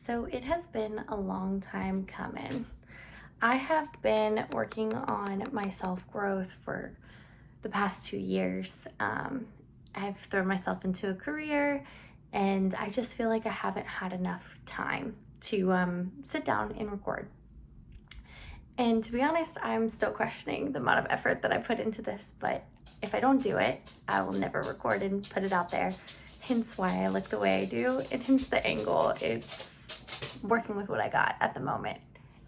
So it has been a long time coming. I have been working on my self-growth for the past 2 years. I've thrown myself into a career and I just feel like I haven't had enough time to sit down and record. And to be honest, I'm still questioning the amount of effort that I put into this, but if I don't do it, I will never record and put it out there. Hence why I look the way I do, and hence the angle. It's working with what I got at the moment.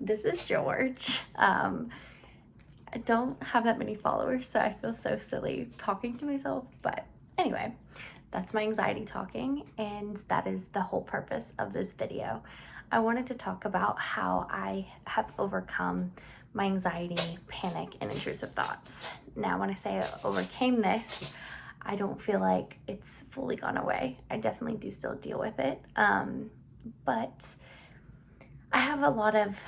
This is George. I don't have that many followers, so I feel so silly talking to myself. But anyway, that's my anxiety talking, and that is the whole purpose of this video. I wanted to talk about how I have overcome my anxiety, panic, and intrusive thoughts. Now, when I say I overcame this, I don't feel like it's fully gone away. I definitely do still deal with it, but I have a lot of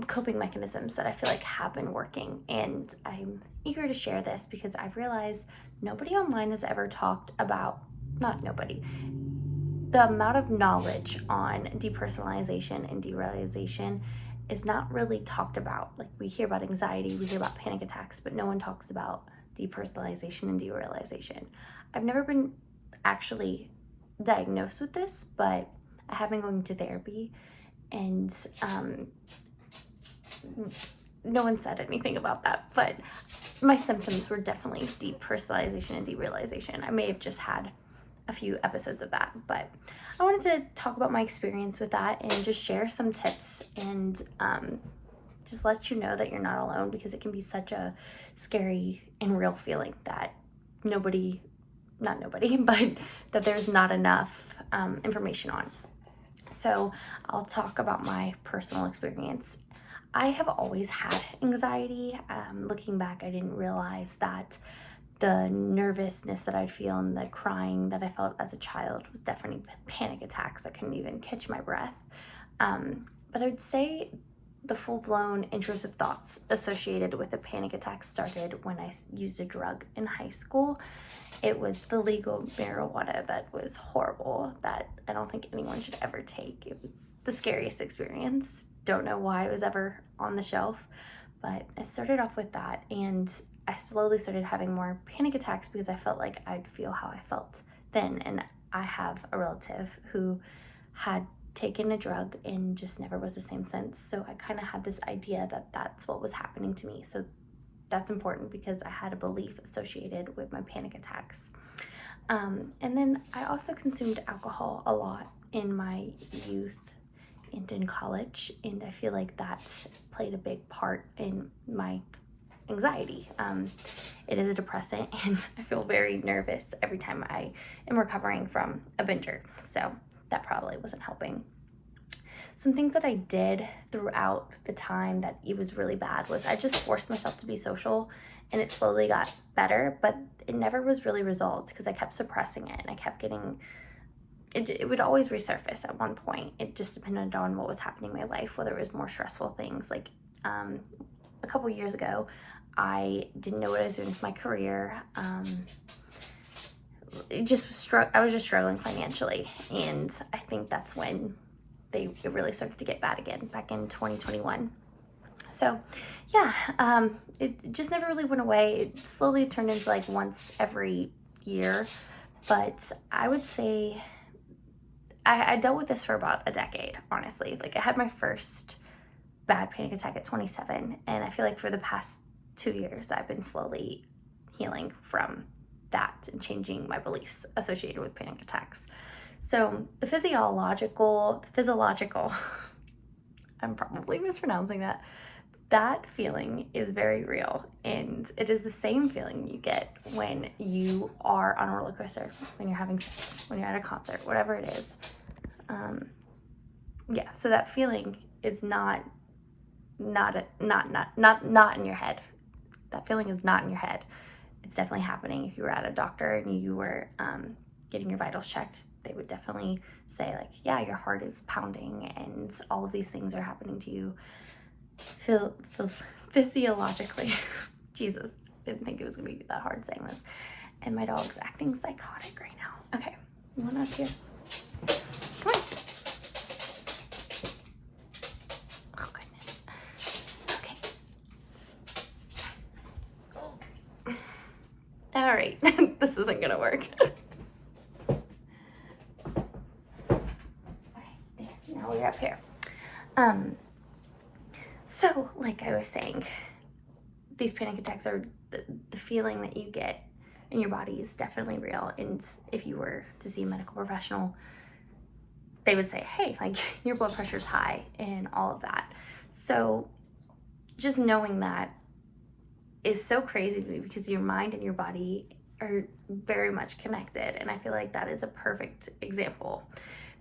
coping mechanisms that I feel like have been working, and I'm eager to share this because I've realized nobody online has ever talked about, not nobody, the amount of knowledge on depersonalization and derealization is not really talked about. Like, we hear about anxiety, we hear about panic attacks, but no one talks about depersonalization and derealization. I've never been actually diagnosed with this, but I have been going to therapy, and no one said anything about that, but my symptoms were definitely depersonalization and derealization. I may have just had a few episodes of that, but I wanted to talk about my experience with that and just share some tips and just let you know that you're not alone, because it can be such a scary and real feeling that not nobody, but that there's not enough information on. So I'll talk about my personal experience. I have always had anxiety. Looking back, I didn't realize that the nervousness that I'd feel and the crying that I felt as a child was definitely panic attacks. I couldn't even catch my breath. But I would say the full-blown intrusive thoughts associated with a panic attack started when I used a drug in high school. It was the legal marijuana that was horrible, that I don't think anyone should ever take. It was the scariest experience. Don't know why it was ever on the shelf, but it started off with that, and I slowly started having more panic attacks because I felt like I'd feel how I felt then. And I have a relative who had taken a drug and just never was the same since. So I kind of had this idea that that's what was happening to me. So that's important because I had a belief associated with my panic attacks. And then I also consumed alcohol a lot in my youth and in college, and I feel like that played a big part in my anxiety. It is a depressant, and I feel very nervous every time I am recovering from a binger, so that probably wasn't helping. Some things that I did throughout the time that it was really bad was I just forced myself to be social, and it slowly got better, but it never was really resolved because I kept suppressing it, and I kept getting it would always resurface at one point. It just depended on what was happening in my life, whether it was more stressful things. Like a couple years ago, I didn't know what I was doing with my career. I was just struggling financially, and I think that's when it really started to get bad again, back in 2021. So yeah, it just never really went away. It slowly turned into like once every year, but I would say I dealt with this for about a decade, honestly. Like, I had my first bad panic attack at 27, and I feel like for the past 2 years, I've been slowly healing from that and changing my beliefs associated with panic attacks. So the physiological, I'm probably mispronouncing that feeling is very real, and it is the same feeling you get when you are on a roller coaster, when you're having sex, when you're at a concert, whatever it is. Yeah, so that feeling is not in your head. That feeling is not in your head. It's definitely happening. If you were at a doctor and you were getting your vitals checked, they would definitely say, like, yeah, your heart is pounding and all of these things are happening to you physiologically. Jesus, I didn't think it was gonna be that hard saying this. And my dog's acting psychotic right now. Okay, one up here. Come on. like, this isn't gonna work. Okay, there, now we're up here. So like I was saying, these panic attacks are the feeling that you get in your body is definitely real. And if you were to see a medical professional, they would say, hey, like, your blood pressure's high and all of that. So just knowing that is so crazy to me, because your mind and your body are very much connected. And I feel like that is a perfect example,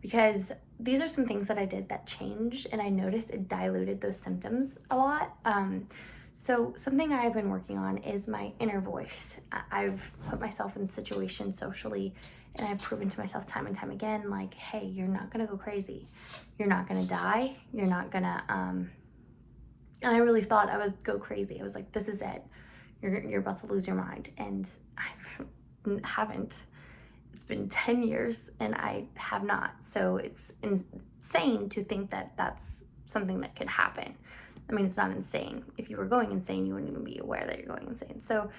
because these are some things that I did that changed, and I noticed it diluted those symptoms a lot. So something I've been working on is my inner voice. I've put myself in situations socially, and I've proven to myself time and time again, like, hey, you're not gonna go crazy. You're not gonna die. You're not gonna, and I really thought I would go crazy. I was like, this is it. You're about to lose your mind. And I haven't. It's been 10 years and I have not. So it's insane to think that that's something that could happen. I mean, it's not insane. If you were going insane, you wouldn't even be aware that you're going insane. So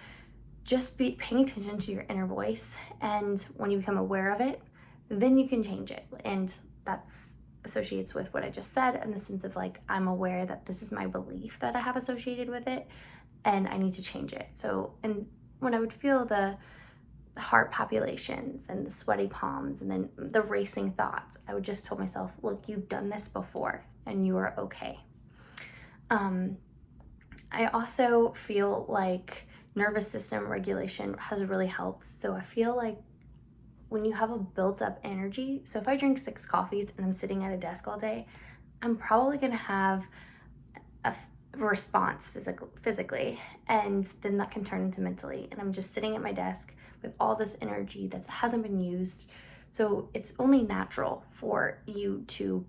just be paying attention to your inner voice. And when you become aware of it, then you can change it. And that's associates with what I just said, in the sense of, like, I'm aware that this is my belief that I have associated with it, and I need to change it. So, and when I would feel the heart palpitations and the sweaty palms and then the racing thoughts, I would just tell myself, look, you've done this before and you are okay. I also feel like nervous system regulation has really helped. So I feel like when you have a built up energy, so if I drink 6 coffees and I'm sitting at a desk all day, I'm probably gonna have a response physically, and then that can turn into mentally. And I'm just sitting at my desk with all this energy that hasn't been used. So it's only natural for you to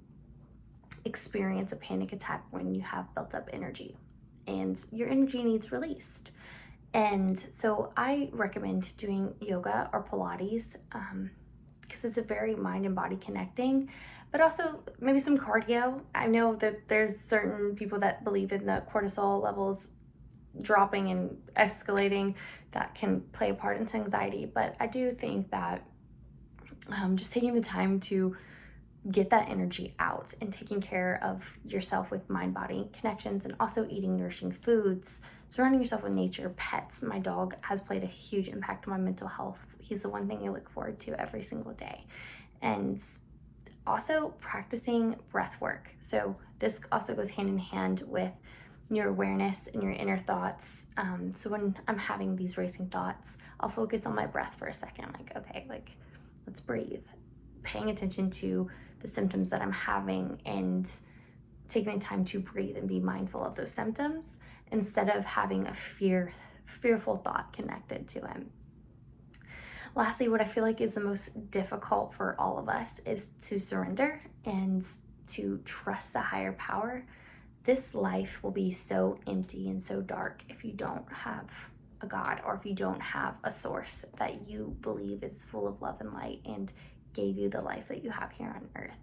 experience a panic attack when you have built up energy, and your energy needs released. And so I recommend doing yoga or Pilates, because it's a very mind and body connecting, but also maybe some cardio. I know that there's certain people that believe in the cortisol levels dropping and escalating that can play a part into anxiety, but I do think that just taking the time to get that energy out and taking care of yourself with mind-body connections, and also eating nourishing foods, surrounding yourself with nature, pets. My dog has played a huge impact on my mental health. He's the one thing I look forward to every single day. And also practicing breath work. So this also goes hand in hand with your awareness and your inner thoughts. So when I'm having these racing thoughts, I'll focus on my breath for a second. Like, okay, like, let's breathe. Paying attention to the symptoms that I'm having and taking the time to breathe and be mindful of those symptoms, instead of having a fearful thought connected to it. Lastly, what I feel like is the most difficult for all of us is to surrender and to trust a higher power. This life will be so empty and so dark if you don't have a God, or if you don't have a source that you believe is full of love and light and gave you the life that you have here on earth.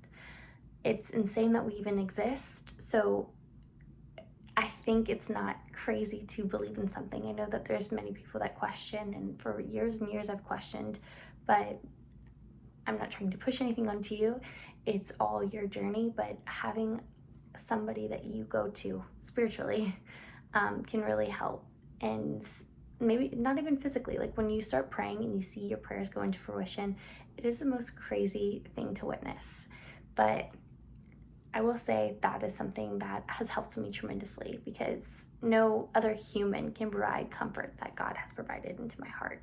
It's insane that we even exist. So I think it's not crazy to believe in something. I know that there's many people that question, and for years and years I've questioned, but I'm not trying to push anything onto you. It's all your journey, but having somebody that you go to spiritually can really help. And maybe not even physically, like when you start praying and you see your prayers go into fruition, it is the most crazy thing to witness. But I will say that is something that has helped me tremendously, because no other human can provide comfort that God has provided into my heart.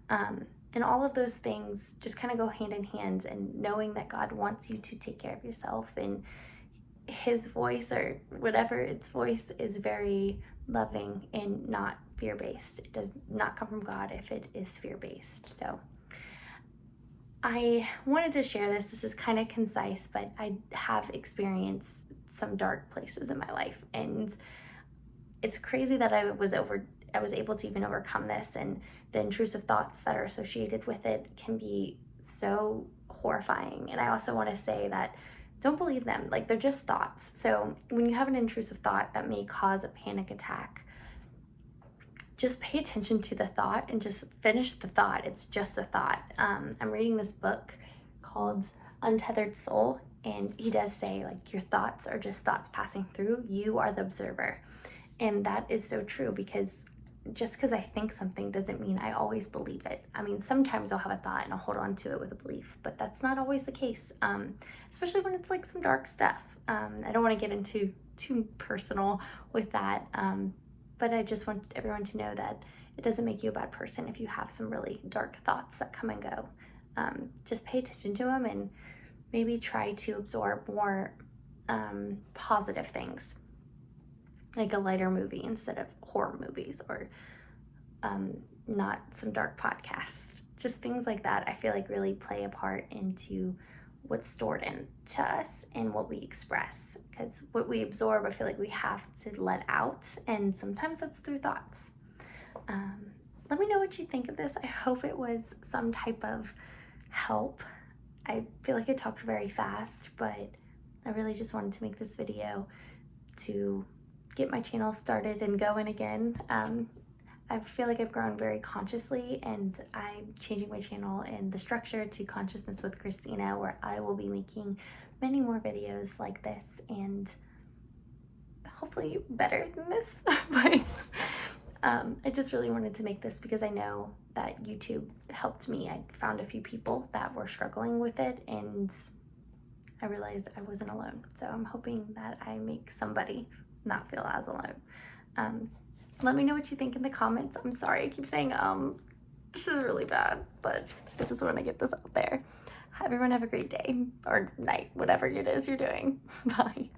And all of those things just kind of go hand in hand, and knowing that God wants you to take care of yourself, and his voice, or whatever its voice, is very loving and not fear-based. It does not come from God if it is fear-based. So I wanted to share this. This is kind of concise, but I have experienced some dark places in my life, and it's crazy that I was able to even overcome this, and the intrusive thoughts that are associated with it can be so horrifying. And I also want to say that don't believe them. Like, they're just thoughts. So when you have an intrusive thought that may cause a panic attack, just pay attention to the thought and just finish the thought. It's just a thought. I'm reading this book called Untethered Soul, and he does say, like, your thoughts are just thoughts passing through. You are the observer. And that is so true, because just because I think something doesn't mean I always believe it. I mean, sometimes I'll have a thought and I'll hold on to it with a belief, but that's not always the case, especially when it's like some dark stuff. I don't want to get into too personal with that, but I just want everyone to know that it doesn't make you a bad person if you have some really dark thoughts that come and go. Just pay attention to them and maybe try to absorb more positive things, like a lighter movie instead of horror movies, or not some dark podcasts. Just things like that I feel like really play a part into what's stored into us and what we express, because what we absorb, I feel like we have to let out, and sometimes that's through thoughts. Let me know what you think of this. I hope it was some type of help. I feel like I talked very fast, but I really just wanted to make this video to get my channel started and going again. I feel like I've grown very consciously, and I'm changing my channel and the structure to Consciousness with Christina, where I will be making many more videos like this, and hopefully better than this. But I just really wanted to make this because I know that YouTube helped me. I found a few people that were struggling with it, and I realized I wasn't alone. So I'm hoping that I make somebody not feel as alone. Let me know what you think in the comments. I'm sorry I keep saying this is really bad, but I just want to get this out there. Everyone have a great day or night, whatever it is you're doing. Bye.